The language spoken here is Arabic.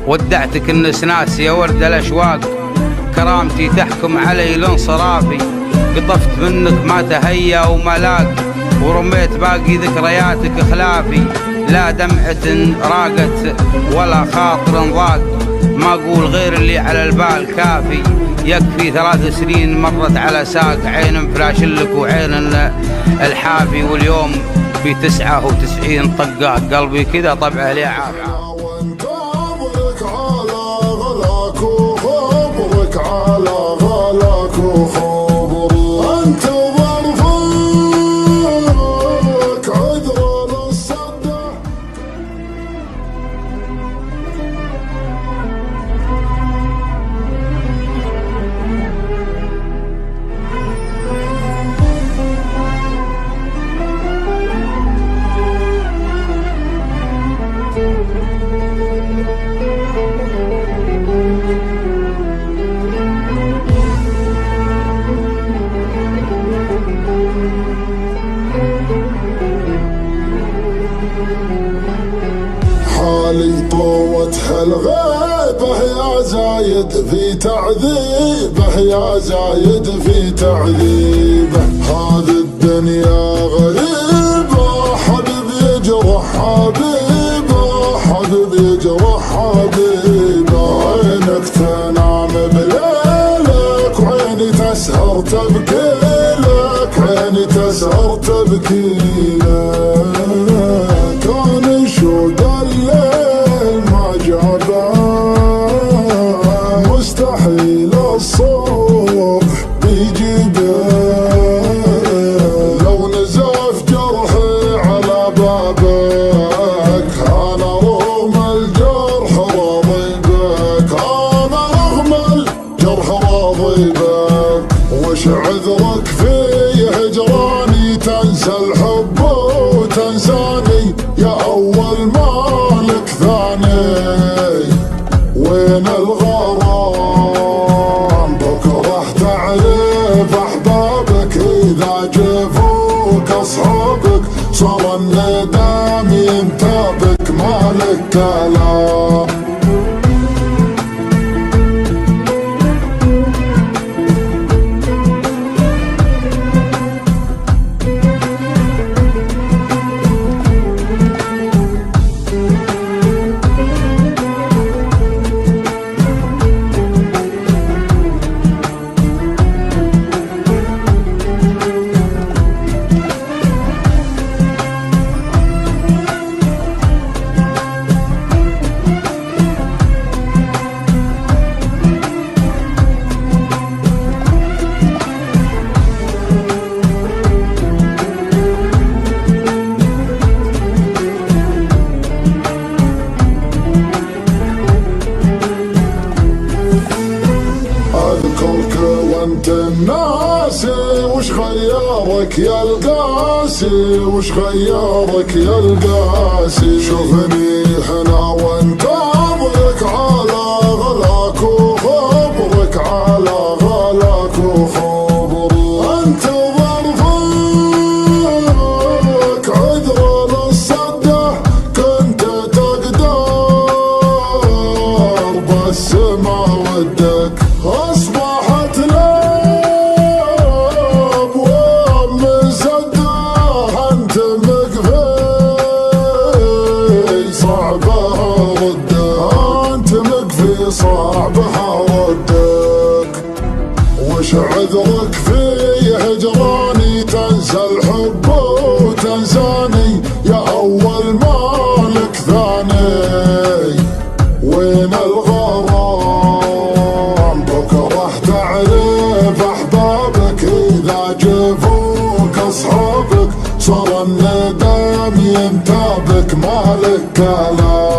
ودعتك النسناس يا ورد الأشواق، كرامتي تحكم علي الانصرافي، قطفت منك ما تهيا وما لاق، ورميت باقي ذكرياتك خلافي. لا دمعة راقت ولا خاطر ضاق، ما أقول غير اللي على البال كافي. يكفي 3 سنين مرت على ساق، عين فلاش لك وعين الحافي، واليوم في 99 طقة قلبي كذا طبعه لي عافي. حالي طوتها الغيبة يا زايد في تعذيبه، يا زايد في تعذيبه. هذه الدنيا غريبة، حبيب يجرح حبيبه، حبيب يجرح حبيبه. عينك تنام بليلك وعيني تسهر تبكي لك، عيني تسهر تبكي لك. كان شوق الليل ما جابه، مستحيل الصبح بيجيبه. لو نزف جرحي على بابك، انا رغم الجرح راضي بك، انا رغم الجرح راضي بك. وش عذرك في هجراني، تنسى الحب وتنساني يا أول مالك ثاني. وين الغرام بكره تعرف أحبابك، إذا جفوك أصحابك صار الندم ينتابك، مالك كلام. وانت الناسي وش خيارك يا القاسي، وش خيارك يا القاسي. شوفني هنا وانت ضيق على غلاك وخبرك، على غلاك وخبرك. انت ظرفك عذر للصده، كنت تقدر بس ما ودك. اصبحت لابواب مسده، انت مقفي صعبها ردك، انت مقفي صعبها ردك. وش عذرك في هجراني، تنسى الحب وتنساني يا اول مالك ثاني. وين الغرام بكره تعرف احبابك، اذا جفوك اصحابك صار الندم ينتابك، مالك كلام.